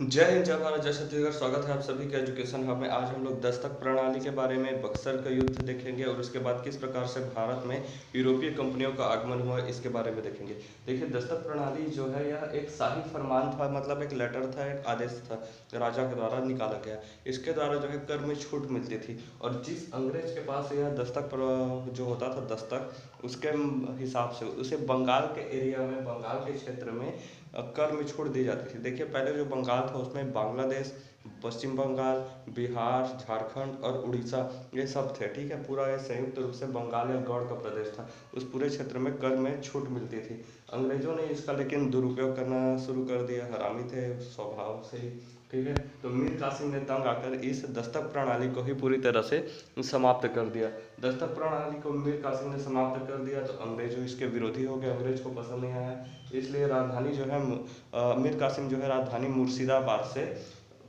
जय हिंद, जय भारत, जय छत्तीसगढ़। स्वागत है आप सभी के एजुकेशन हब में। आज हम लोग दस्तक प्रणाली के बारे में, बक्सर का युद्ध देखेंगे और उसके बाद किस प्रकार से भारत में यूरोपीय कंपनियों का आगमन हुआ इसके बारे में देखेंगे। देखिए, दस्तक प्रणाली जो है यह एक शाही फरमान था, मतलब एक लेटर था, एक आदेश था, राजा के द्वारा निकाला गया। इसके द्वारा जो है कर में छूट मिलती थी और जिस अंग्रेज के पास यह जो होता था दस्तक, उसके हिसाब से उसे बंगाल के एरिया में, बंगाल के क्षेत्र में कर में छूट दी जाती थी। देखिए, पहले जो बंगाल था उसमें बांग्लादेश, पश्चिम बंगाल, बिहार, झारखंड और उड़ीसा ये सब थे। ठीक है, पूरा ये संयुक्त रूप से बंगाल या गौड़ का प्रदेश था। उस पूरे क्षेत्र में कर में छूट मिलती थी। अंग्रेजों ने इसका लेकिन दुरुपयोग करना शुरू कर दिया। हरामी थे स्वभाव से ही। ठीक है, तो मीर कासिम ने तंग आकर इस दस्तक प्रणाली को ही पूरी तरह से समाप्त कर दिया। दस्तक प्रणाली को मीर कासिम ने समाप्त कर दिया तो अंग्रेज इसके विरोधी हो गए। अंग्रेज को पसंद नहीं आया, इसलिए राजधानी जो है मीर कासिम जो है राजधानी मुर्शिदाबाद से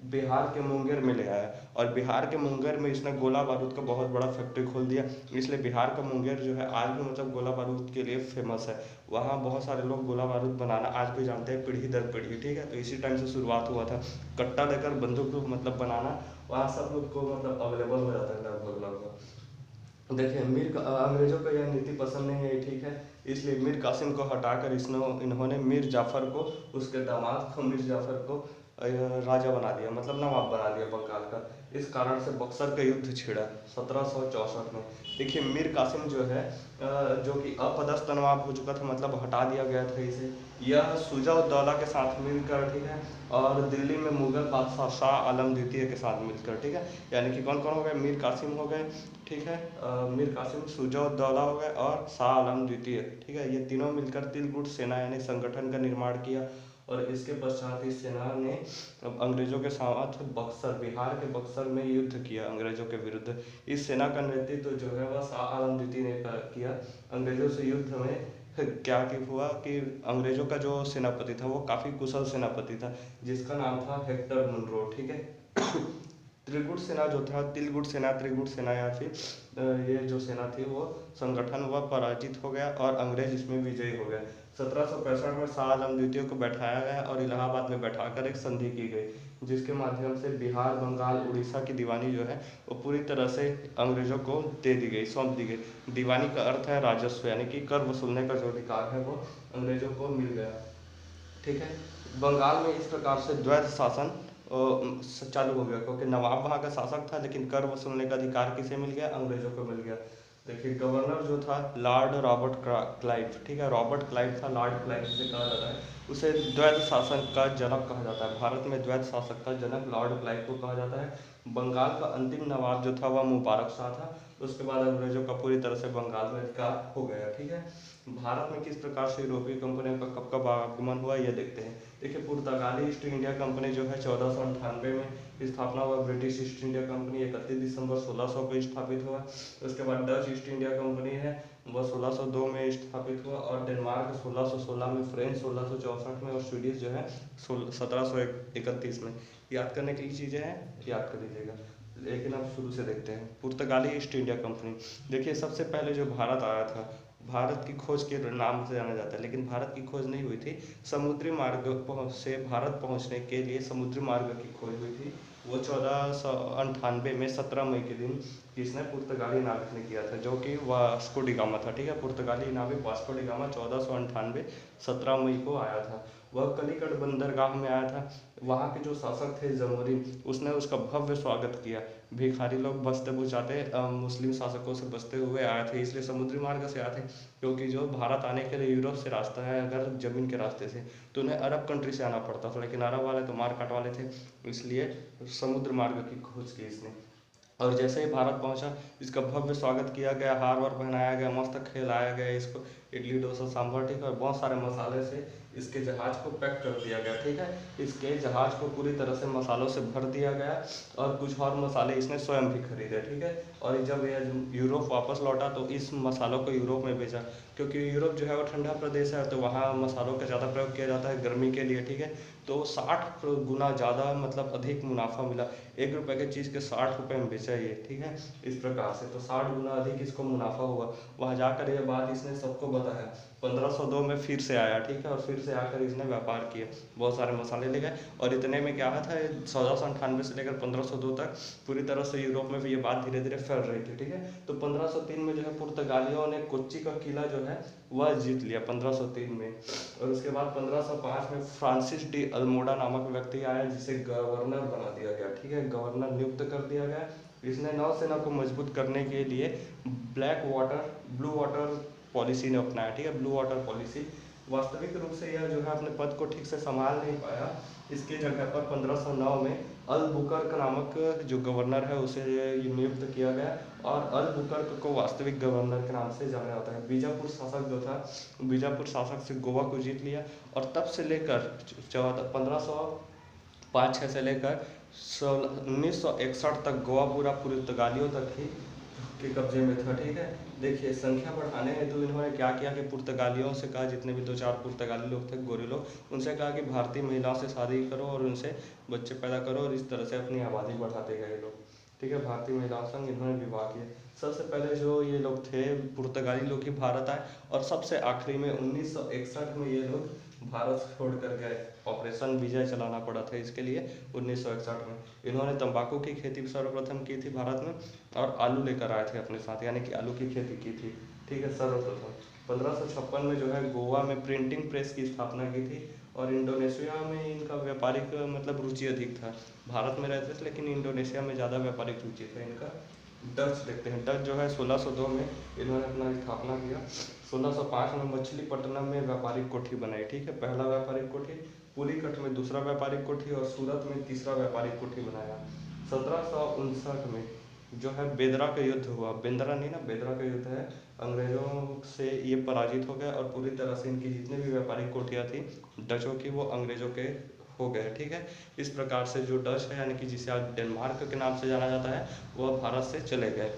बिहार के मुंगेर में ले आया और बिहार के मुंगेर में इसने गोला बारूद का बहुत बड़ा फैक्ट्री खोल दिया। इसलिए बिहार का मुंगेर जो है आज भी मतलब गोला बारूद के लिए फेमस है। वहाँ बहुत सारे लोग गोला बारूद बनाना आज भी जानते हैं, पीढ़ी दर पीढ़ी। ठीक है, तो इसी टाइम से शुरुआत हुआ था। कट्टा लेकर बंदूक मतलब बनाना वहाँ सब लोग को मतलब अवेलेबल हो जाता है लगभग लगभग। देखिए, अंग्रेजों को यह नीति पसंद नहीं है। ठीक है, इसलिए मीर कासिम को हटाकर इन्होंने मीर जाफर को, उसके दामाद को मीर जाफर को राजा बना दिया, मतलब नवाब बना दिया बंगाल का। इस कारण से बक्सर का युद्ध छिड़ा 1764 में। देखिए, मीर कासिम जो है जो कि अपदस्थ नवाब हो चुका था, मतलब हटा दिया गया था इसे। यह शुजा उद दौला के साथ मिलकर, ठीक है, और दिल्ली में मुगल बादशाह शाह आलम द्वितीय के साथ मिलकर, ठीक है, यानी कि कौन कौन हो गए, मीर कासिम हो गए, ठीक है, मीर कासिम, शुजा उद दौला हो गए और शाह आलम द्वितीय। ठीक है, ये तीनों मिलकर तिलकुट सेना यानी संगठन का निर्माण किया और इसके पश्चात इस सेना ने अंग्रेजों के साथ बक्सर, बिहार के बक्सर में युद्ध किया अंग्रेजों के विरुद्ध। इस सेना का नेतृत्व जो है वह शाह आलम द्वितीय ने किया। अंग्रेजों से युद्ध में क्या कि हुआ कि अंग्रेजों का जो सेनापति था वो काफ़ी कुशल सेनापति था, जिसका नाम था हेक्टर मुनरो। ठीक है, त्रिगुट सेना जो था, तिलगुट सेना, त्रिगुट सेना या फिर ये जो सेना थी वो संगठन वह पराजित हो गया और अंग्रेज इसमें विजयी हो गए। 1765 में शाह आलम द्वितीय को बैठाया गया और इलाहाबाद में बैठाकर एक संधि की गई, जिसके माध्यम से बिहार, बंगाल, उड़ीसा की दीवानी जो है वो पूरी तरह से अंग्रेजों को दे दी गई, सौंप दी गई। दीवानी का अर्थ है राजस्व, यानी कि कर वसूलने का जो अधिकार है वो अंग्रेजों को मिल गया। ठीक है, बंगाल में इस प्रकार से द्वैध शासन चालू हो गया, क्योंकि नवाब वहाँ का शासक था लेकिन कर वसूलने का अधिकार किसे मिल गया, अंग्रेजों को मिल गया। देखिए, गवर्नर जो था लॉर्ड रॉबर्ट क्लाइव। ठीक है, रॉबर्ट क्लाइव था, लॉर्ड क्लाइव से कहा जाता है। उसे द्वैध शासन का जनक कहा जाता है। भारत में द्वैध शासक का जनक लॉर्ड क्लाइव को कहा जाता है। बंगाल का अंतिम नवाब जो था वह मुबारक शाह था। उसके बाद अंग्रेजों का पूरी तरह से बंगाल में अधिकार हो गया। ठीक है, भारत में किस प्रकार से यूरोपीय कंपनियों का कब कब आगमन हुआ यह देखते हैं। देखिए, पुर्तगाली ईस्ट इंडिया कंपनी जो है 1498 में स्थापना हुआ। ब्रिटिश ईस्ट इंडिया कंपनी 31 दिसंबर 1600 को स्थापित हुआ। उसके बाद डच ईस्ट इंडिया कंपनी है वह 1602 में स्थापित हुआ और डेनमार्क 1616 में, फ्रेंच 1664 में और स्वीडिश जो है 1731 में। याद करने की चीज़ें हैं, याद कर लीजिएगा। लेकिन अब शुरू से देखते हैं। पुर्तगाली ईस्ट इंडिया कंपनी, देखिए सबसे पहले जो भारत आया था, भारत की खोज के नाम से जाना जाता है, लेकिन भारत की खोज नहीं हुई थी। समुद्री मार्ग से भारत पहुंचने के लिए समुद्री मार्ग की खोज हुई थी। वो 1498 में 17 मई के दिन किसने, पुर्तगाली नाविक ने किया था, जो कि वास्को डी गामा था। ठीक है, पुर्तगाली नाविक वास्को डी गामा 1498 17 मई को आया था। वह कलिकट बंदरगाह में आया था। वहाँ के जो शासक थे जमोरिन, उसने उसका भव्य स्वागत किया। भिखारी लोग बसते बुझाते मुस्लिम शासकों से बचते हुए आए थे, इसलिए समुद्री मार्ग से आए थे, क्योंकि जो भारत आने के लिए यूरोप से रास्ता है अगर जमीन के रास्ते से, तो उन्हें अरब कंट्री से आना पड़ता था, लेकिन अरब वाले तो मार काट वाले थे, इसलिए समुद्र मार्ग की खोज की इसने। और जैसे ही भारत पहुंचा, इसका भव्य स्वागत किया गया, हार वार पहनाया गया, मस्त खिलाया गया इसको, इडली डोसा सांभर, ठीक है, और बहुत सारे मसाले से इसके जहाज को पैक कर दिया गया। ठीक है, इसके जहाज को पूरी तरह से मसालों से भर दिया गया और कुछ और मसाले इसने स्वयं भी खरीदे। ठीक है, और जब यह यूरोप वापस लौटा तो इस मसालों को यूरोप में भेजा, क्योंकि यूरोप जो है वो ठंडा प्रदेश है, तो वहाँ मसालों का ज़्यादा प्रयोग किया जाता है गर्मी के लिए। ठीक है, तो 60 गुना ज़्यादा मतलब अधिक मुनाफा मिला। 1 रुपये की चीज़ के 60 रुपये में बेचा ये, ठीक है, इस प्रकार से। तो 60 गुना अधिक इसको मुनाफा हुआ। वहाँ जाकर ये बात इसने सबको बताया। 1502 में फिर से आया, ठीक है, और फिर से आकर इसने व्यापार किया, बहुत सारे मसाले ले गए। और इतने में क्या था, 1498 से लेकर 1502 तक पूरी तरह से यूरोप में भी ये बात धीरे धीरे फैल रही थी, ठीक है। तो 1503 में जो है पुर्तगालियों ने कोच्चि का किला जो है वह जीत लिया 1503 में। और उसके बाद 1505 में फ्रांसिस डी अल्मोडा नामक व्यक्ति आया, जिसे गवर्नर बना दिया गया, ठीक है, गवर्नर नियुक्त कर दिया गया। इसने नौसेना को मजबूत करने के लिए ब्लू वाटर पॉलिसी ने अपनाया, ठीक है, ब्लू वाटर पॉलिसी। वास्तविक रूप से यह जो है अपने पद को ठीक से संभाल नहीं पाया। इसकी जगह पर 1509 में अल-बुकर्क नामक जो गवर्नर है उसे नियुक्त किया गया, और अल-बुकर्क को वास्तविक गवर्नर के नाम से जाना जाता है। बीजापुर शासक जो था, बीजापुर शासक से गोवा को जीत लिया, और तब से लेकर 1505-6 से लेकर 1961 तक गोवा पूरा पुर्तगालियों तक ही के कब्जे में था, ठीक है। देखिए, संख्या बढ़ाने हेतु इन्होंने क्या किया कि पुर्तगालियों से कहा, जितने भी 2-4 पुर्तगाली लोग थे, गोरे लोग, उनसे कहा कि भारतीय महिलाओं से शादी करो और उनसे बच्चे पैदा करो, और इस तरह से अपनी आबादी बढ़ाते गए लोग, ठीक है। भारतीय महिलाओं संग इन्होंने विवाह किया। सबसे पहले जो ये लोग थे पुर्तगाली लोग ही भारत आए, और सबसे आखिरी में 1961 में ये लोग भारत छोड़ कर गए। ऑपरेशन विजय चलाना पड़ा था इसके लिए 1961 में। इन्होंने तंबाकू की खेती सर्वप्रथम की थी भारत में, और आलू लेकर आए थे अपने साथ, यानी कि आलू की खेती की थी, ठीक है, सर्वप्रथम। 1556 में जो है गोवा में प्रिंटिंग प्रेस की स्थापना की थी, और इंडोनेशिया में इनका व्यापारिक मतलब रुचि अधिक था। भारत में रहते थे लेकिन इंडोनेशिया में ज़्यादा व्यापारिक रुचि था इनका। डच देखते हैं, डच जो है 1602 में इन्होंने अपना स्थापना किया। 1605 में मछलीपट्टनम में व्यापारिक कोठी बनाई, ठीक है, पहला व्यापारिक कोठी। पुलिकट में दूसरा व्यापारिक कोठी, और सूरत में तीसरा व्यापारिक कोठी बनाया। 1759 में जो है बेदरा का युद्ध हुआ, बेंद्रा नहीं ना, बेदरा का युद्ध है। अंग्रेजों से ये पराजित हो गए, और पूरी तरह से इनकी जितने भी व्यापारिक कोठियाँ थी डचों की, वो अंग्रेजों के हो गए, ठीक है। इस प्रकार से जो डच है, यानी कि जिसे आज डेनमार्क के नाम से जाना जाता है, वह भारत से चले गए।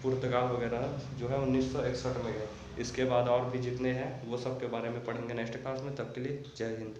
पुर्तगाल वगैरह जो है 1961 में गए। इसके बाद और भी जितने हैं वो सब के बारे में पढ़ेंगे नेक्स्ट क्लास में। तब के लिए जय हिंद।